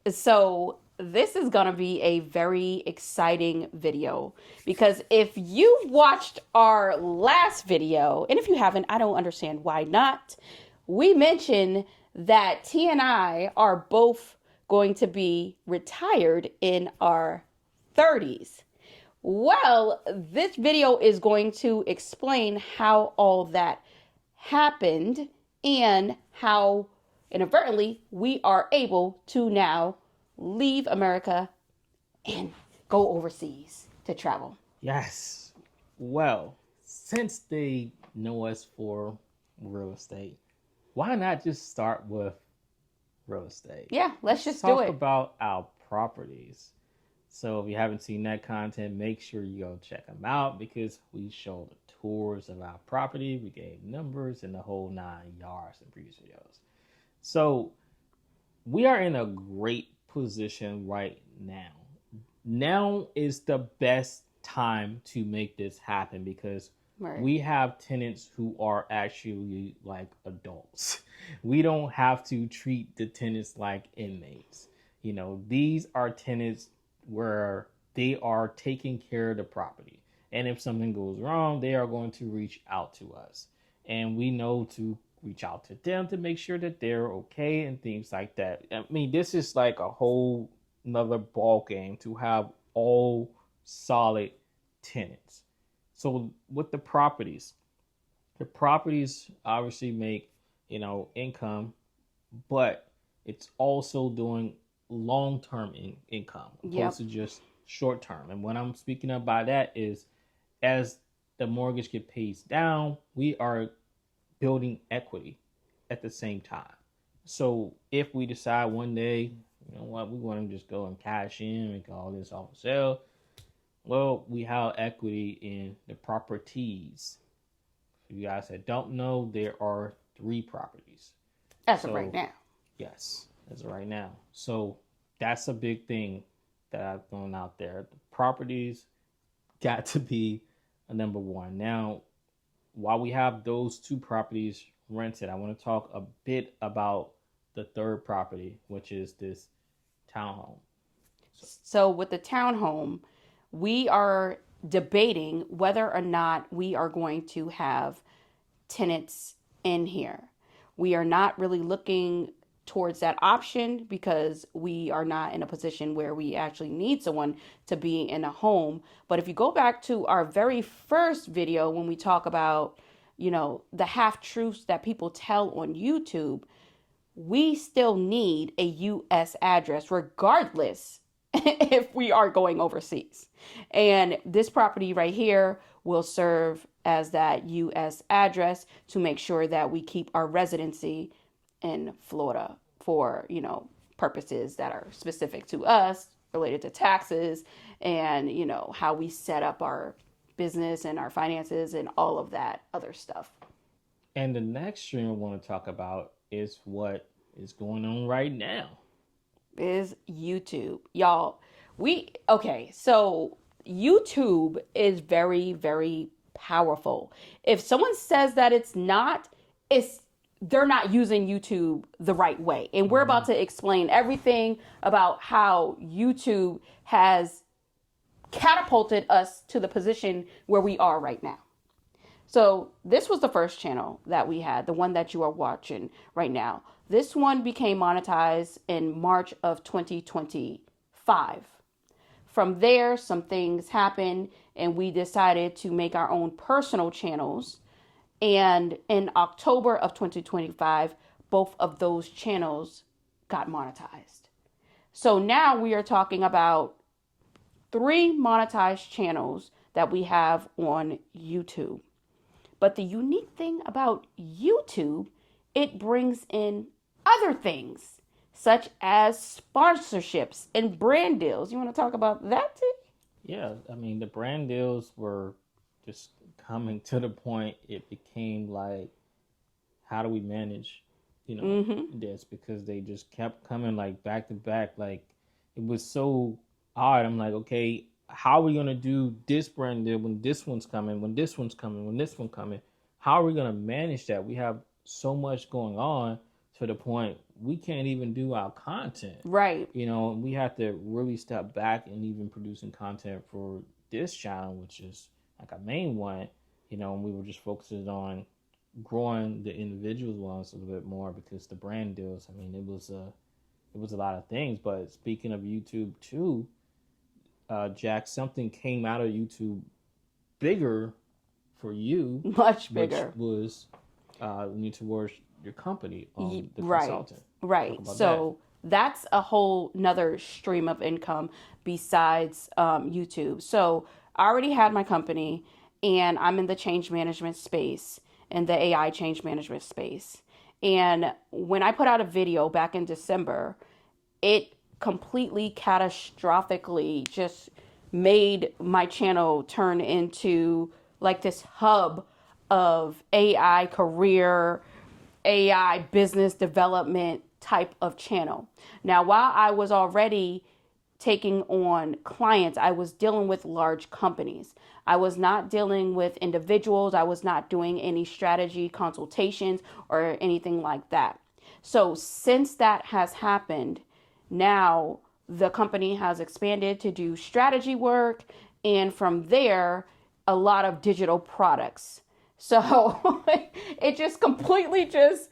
So this is going to be a very exciting video because if you've watched our last video, and if you haven't, I don't understand why not. We mentioned that T and I are both going to be retired in our 30s. Well, this video is going to explain how all that happened and how inadvertently we are able to now leave America and go overseas to travel. Yes. Well, since they know us for real estate, why not just start with real estate? Yeah, let's Let's just do talk it. about our properties. So if you haven't seen that content, make sure you go check them out because we showed the tours of our property. We gave numbers and the whole 9 yards in previous videos. So we are in a great position right now. Now is the best time to make this happen because Right. we have tenants who are actually like adults. We don't have to treat the tenants like inmates. These are tenants where they are taking care of the property. And if something goes wrong, they are going to reach out to us. And we know to reach out to them to make sure that they're okay and things like that. I mean, this is like a whole another ball game to have all solid tenants. So with the properties obviously make income, but it's also doing long-term income Yep. opposed to just short-term. And what I'm speaking of by that is as the mortgage get pays down, we are building equity at the same time. So if we decide one day, you know what, we want to just go and cash in and call this off for sale, well, we have equity in the properties. For you guys that don't know, there are 3 properties. As of right So now. yes, as of right now. So that's a big thing that I've thrown out there. The properties got to be a number one. Now, while we have those 2 properties rented, I want to talk a bit about the third property, which is this townhome. So, So with the townhome, we are debating whether or not we are going to have tenants in here. We are not really looking towards that option because we are not in a position where we actually need someone to be in a home. But if you go back to our very first video when we talk about, the half truths that people tell on YouTube, we still need a US address regardless if we are going overseas. And this property right here will serve as that US address to make sure that we keep our residency in Florida for, purposes that are specific to us related to taxes and, how we set up our business and our finances and all of that other stuff. and the next stream I want to talk about is what is going on right now. Is YouTube. Y'all, so YouTube is very, very powerful. If someone says that it's not, it's they're not using YouTube the right way. And we're Mm-hmm. about to explain everything about how YouTube has catapulted us to the position where we are right now. So this was the first channel that we had, the one that you are watching right now. This one became monetized in March of 2025. From there, some things happened and we decided to make our own personal channels. And in October of 2025, both of those channels got monetized. So now we are talking about 3 monetized channels that we have on YouTube. But the unique thing about YouTube, it brings in other things, such as sponsorships and brand deals. You want to talk about that, too? Yeah, I mean, the brand deals were just coming to the point. It became like, how do we manage, Mm-hmm. this? Because they just kept coming like back to back. Like, it was so odd. I'm like, okay, how are we gonna do this brand deal when this one's coming, when this one's coming, when this one's coming? How are we gonna manage that? We have so much going on. to the point we can't even do our content. Right. We have to really step back and even producing content for this channel, which is like our main one. And we were just focusing on growing the individual ones a little bit more because the brand deals. I mean, it was a lot of things. But speaking of YouTube too, Jack, something came out of YouTube bigger for you, much bigger, which was leaning towards your company, the right, consultant. right. So that's a whole nother stream of income besides YouTube. So I already had my company, and I'm in the change management space and the AI change management space. And when I put out a video back in December, it completely catastrophically just made my channel turn into like this hub of AI career, AI business development type of channel. Now, while I was already taking on clients, I was dealing with large companies. I was not dealing with individuals. I was not doing any strategy consultations or anything like that. So since that has happened, now the company has expanded to do strategy work, and from there, a lot of digital products. So it just completely just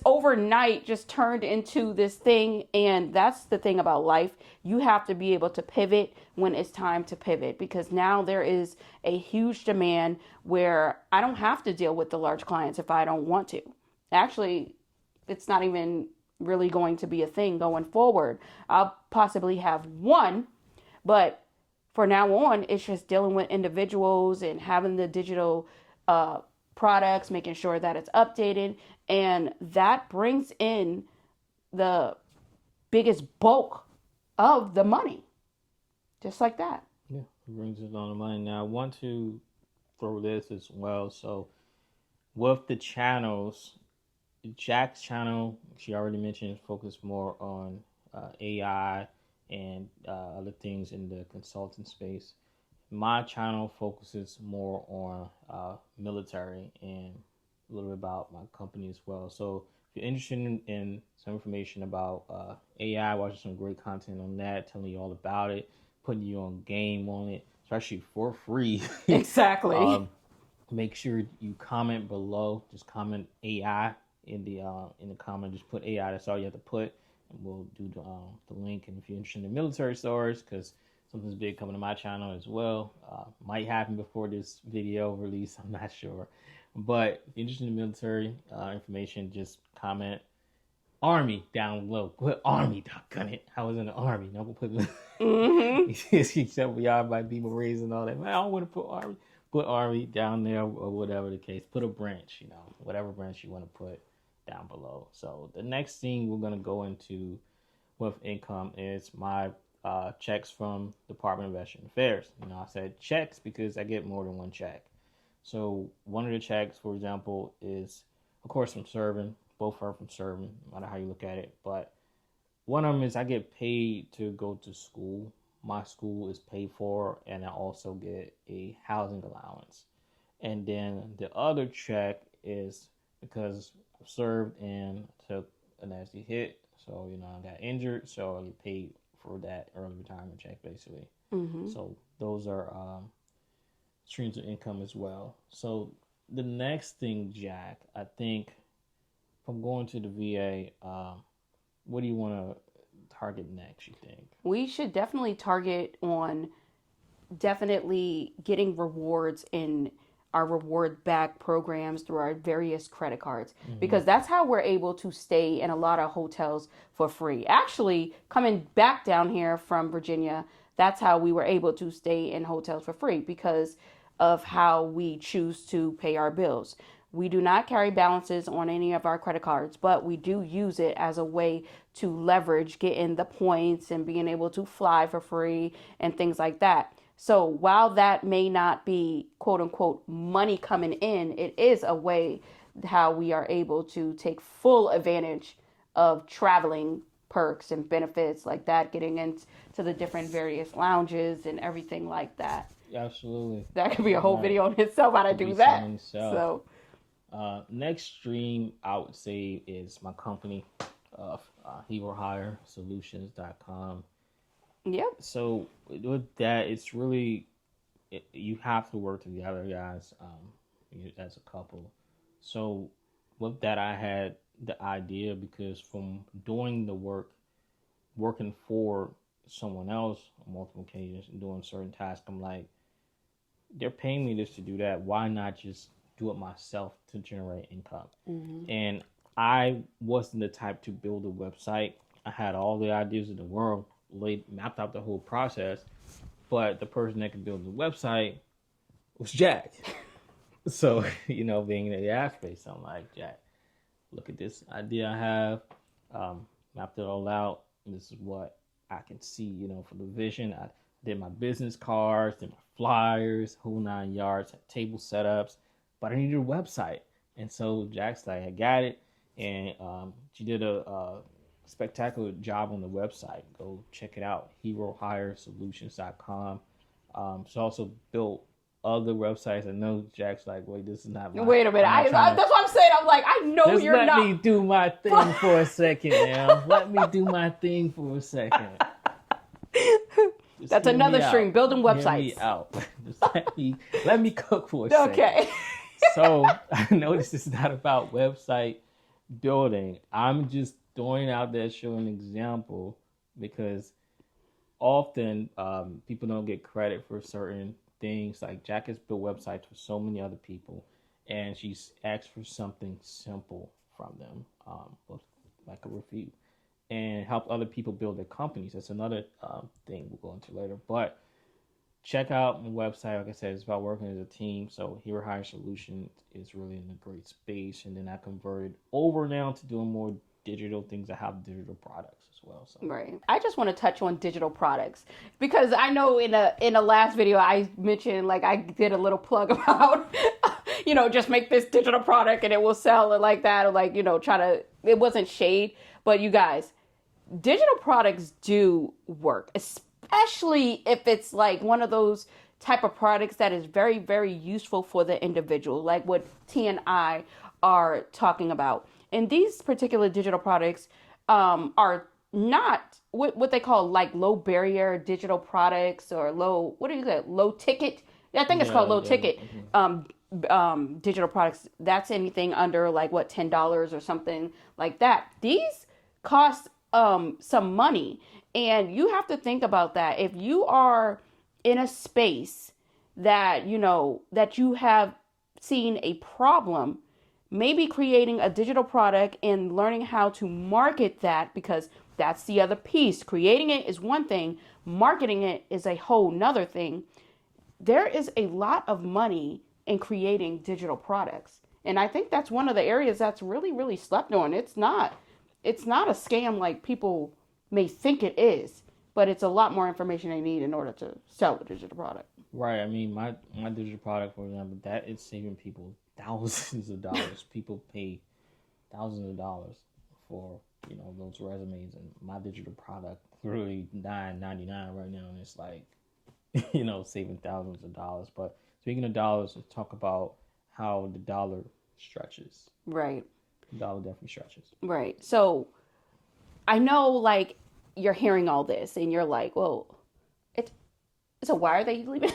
overnight just turned into this thing. And that's the thing about life. You have to be able to pivot when it's time to pivot, because now there is a huge demand where I don't have to deal with the large clients if I don't want to. Actually, it's not even really going to be a thing going forward. I'll possibly have one, but for now on, it's just dealing with individuals and having the digital products, making sure that it's updated. And that brings in the biggest bulk of the money. Just like that. Yeah, it brings it on the money. Now, I want to throw this as well. So, with the channels, Jack's channel, she already mentioned, focused more on AI and other things in the consulting space. My channel focuses more on military and a little bit about my company as well. So if you're interested in some information about AI, watching some great content on that, telling you all about it, putting you on game on it, especially for free. Exactly. Make sure you comment below. Just comment AI in the comment. Just put AI. That's all you have to put, and we'll do the link. And if you're interested in military stories, because something's big coming to my channel as well, might happen before this video release. I'm not sure, but if you're interested in military information, just comment Army down below. Put Army, doggone it. I was in the Army. No, put except for y'all might be Marines and all that. Man, I don't want to put Army. Put Army down there or whatever the case. Put a branch, whatever branch you want to put down below. So the next thing we're going to go into with income is my checks from Department of Veteran Affairs. I said checks because I get more than one check. So one of the checks, for example, is, of course, from serving. Both are from serving, no matter how you look at it. But one of them is I get paid to go to school. My school is paid for, and I also get a housing allowance. And then the other check is because I served and took a nasty hit. So, I got injured, so I get paid for that early retirement check, basically. Mm-hmm. So those are streams of income as well. So the next thing, Jack, I think if I'm going to the VA, what do you want to target next, you think? We should definitely target on definitely getting rewards in our reward back programs through our various credit cards, because that's how we're able to stay in a lot of hotels for free. Actually, coming back down here from Virginia, that's how we were able to stay in hotels for free, because of how we choose to pay our bills. We do not carry balances on any of our credit cards, but we do use it as a way to leverage getting the points and being able to fly for free and things like that. So while that may not be quote unquote money coming in, it is a way how we are able to take full advantage of traveling perks and benefits like that, getting into the different various lounges and everything like that. Absolutely. That could be a whole video in itself how to do that. So Next stream I would say is my company of herohiresolutions.com. Yep. So with that, it's really you have to work together, guys, as a couple. So with that, I had the idea because from doing the work, working for someone else on multiple occasions and doing certain tasks, I'm like, they're paying me this to do that. Why not just do it myself to generate income? Mm-hmm. And I wasn't the type to build a website. I had all the ideas in the world, mapped out the whole process, but the person that could build the website was Jack. So, being in the ad space, I'm like, Jack, look at this idea I have, mapped it all out. And this is what I can see, for the vision. I did my business cards, did my flyers, whole 9 yards, had table setups, but I needed a website. And so Jack's like, I got it. And she did a spectacular job on the website. Go check it out, herohiresolutions.com. She also built other websites. I know Jack's like, wait, this is not my... Wait a minute. That's what I'm saying. I'm like, I know just you're not... Let me do my thing for a second now. Let me do my thing for a second. That's another stream, building websites. Hear me out. Just let me cook for a second. Okay. So I know this is not about website building. I'm just throwing out there, showing an example, because often people don't get credit for certain things. Like Jack has built websites for so many other people, and she's asked for something simple from them, like a review, and help other people build their companies. That's another thing we'll go into later. But check out my website. Like I said, it's about working as a team. So Hero Hire Solutions is really in a great space. And then I converted over now to doing more digital things. I have digital products as well. So. Right. I just want to touch on digital products because I know in a last video I mentioned, like, I did a little plug about just make this digital product and it will sell it like that, or like, it wasn't shade, but you guys, digital products do work, especially if it's like one of those type of products that is very, very useful for the individual, like what T and I are talking about. And these particular digital products are not what they call like low barrier digital products, or low ticket. I think it's called low ticket digital products. That's anything under like $10 or something like that. These cost some money, and you have to think about that. If you are in a space that that you have seen a problem, maybe creating a digital product and learning how to market that, because that's the other piece. Creating it is one thing, marketing it is a whole nother thing. There is a lot of money in creating digital products, and I think that's one of the areas that's really, really slept on. It's not a scam like people may think it is, but it's a lot more information they need in order to sell a digital product. Right. I mean, my digital product, for example, that is saving people thousands of dollars. People pay thousands of dollars for those resumes, and my digital product really $9.99 right now, and it's like saving thousands of dollars. But speaking of dollars, let's talk about how the dollar stretches. Right. The dollar definitely stretches. Right. So I know, like, you're hearing all this and you're like, well, so why are they leaving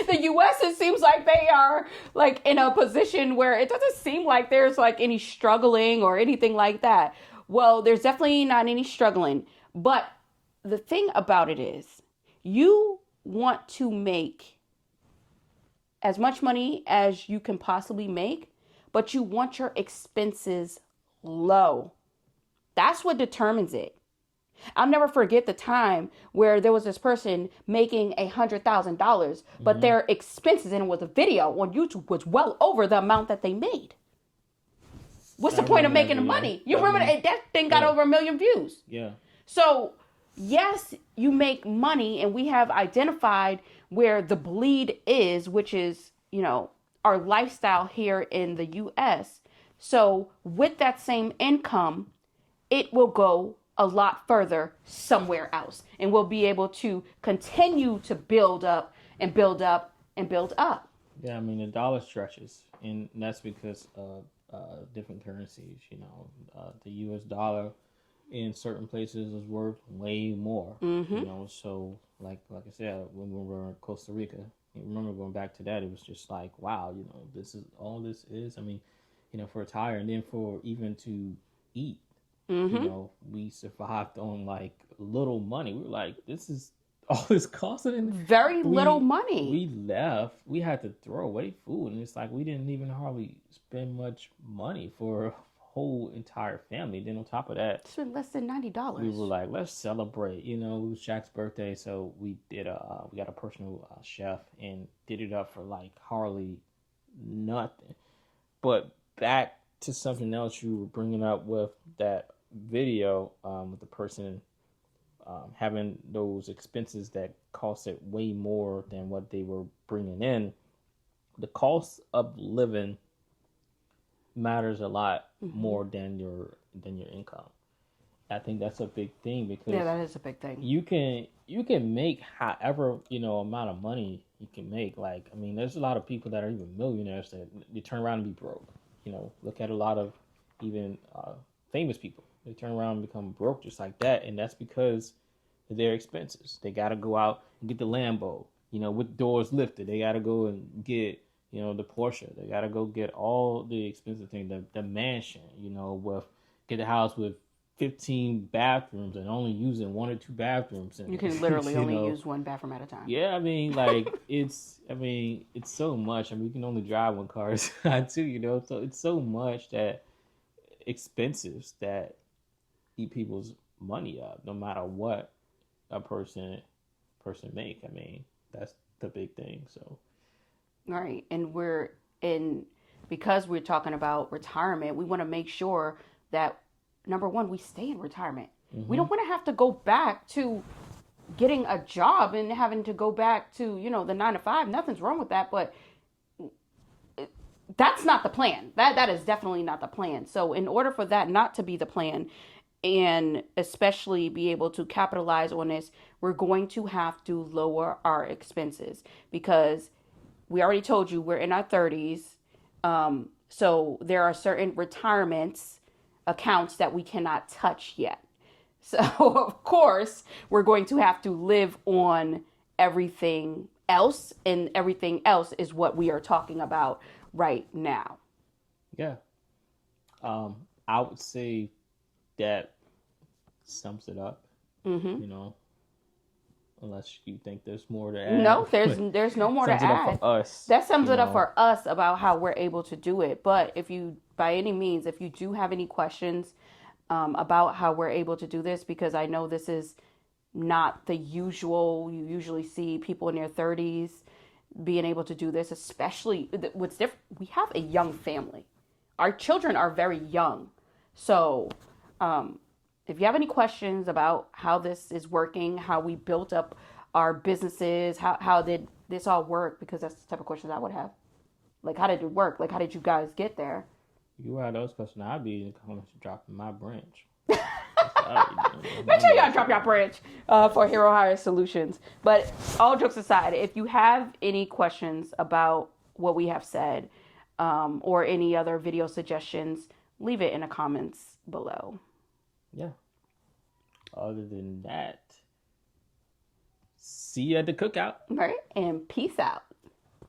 the U.S.? It seems like they are like in a position where it doesn't seem like there's like any struggling or anything like that. Well, there's definitely not any struggling. But the thing about it is, you want to make as much money as you can possibly make, but you want your expenses low. That's what determines it. I'll never forget the time where there was this person making $100,000, but their expenses, and it was a video on YouTube, was well over the amount that they made. What's the point of making the money? You remember that thing got over 1 million views. Yeah. So yes, you make money, and we have identified where the bleed is, which is, our lifestyle here in the U.S. So with that same income, it will go a lot further somewhere else, and we'll be able to continue to build up and build up and build up. Yeah, I mean the dollar stretches, and that's because of different currencies. The U.S. dollar in certain places is worth way more. Mm-hmm. So like I said, when we were in Costa Rica, I remember going back to that, it was just like, wow, this is all this is. I mean, for a tire, and then for even to eat, Mm-hmm. we survived on like little money. We were like, this is all this costing, and Very little we money. we left. We had to throw away food, and it's like we didn't even hardly spend much money for a whole entire family. Then on top of that, It's been less than we were $90. like, let's celebrate. It was Shaq's birthday, so we got a personal chef and did it up for like hardly nothing. But back to something else you were bringing up with that video, with the person having those expenses that costed way more than what they were bringing in. The cost of living matters a lot Mm-hmm. more than your income. I think that's a big thing Yeah, because that is a big thing. you can make however amount of money you can make. Like, I mean, there's a lot of people that are even millionaires that they turn around and be broke. Look at a lot of even famous people. They turn around and become broke just like that, and that's because of their expenses. They got to go out and get the Lambo, with doors lifted. They got to go and get the Porsche. They got to go get all the expensive things, the mansion, with get the house with 15 bathrooms and only using one or two bathrooms in You can it. literally only use one bathroom at a time. Yeah, I mean, like it's so much. I mean, you can only drive one car too, so it's so much that expenses that eat people's money up, no matter what a person make. I mean, that's the big thing. So Right. And we're in, because we're talking about retirement, we want to make sure that number one, we stay in retirement. We hmm don't want to have to go back to getting a job and having to go back to, the 9 to 5. Nothing's wrong with that, but that's not the plan. That is definitely not the plan. So in order for that not to be the plan, and especially be able to capitalize on this, we're going to have to lower our expenses because we already told you we're in our 30s. So there are certain retirements accounts that we cannot touch yet. So of course we're going to have to live on everything else, and everything else is what we are talking about right now. yeah, I would say that sums it up. Mm-hmm. You know, unless you think there's more to add, No, there's but there's no more to sums it up for add. us. That sums it up for us about how we're able to do it. But if you, by any means, if you do have any questions about how we're able to do this, because I know this is not the usual. You usually see people in their 30s being able to do this, especially what's different. We have a young family. Our children are very young. So um, if you have any questions about how this is working, how we built up our businesses, how did this all work? Because that's the type of questions I would have. Like, how did it work? Like, how did you guys get there? You had those questions, I'd be in the comments dropping my branch. That's what I'd be doing. Make I'm sure like, y'all drop your branch for Hero Hire Solutions. But all jokes aside, if you have any questions about what we have said, or any other video suggestions, leave it in the comments below. yeah. Other than that, see you at the cookout. All right, and peace out.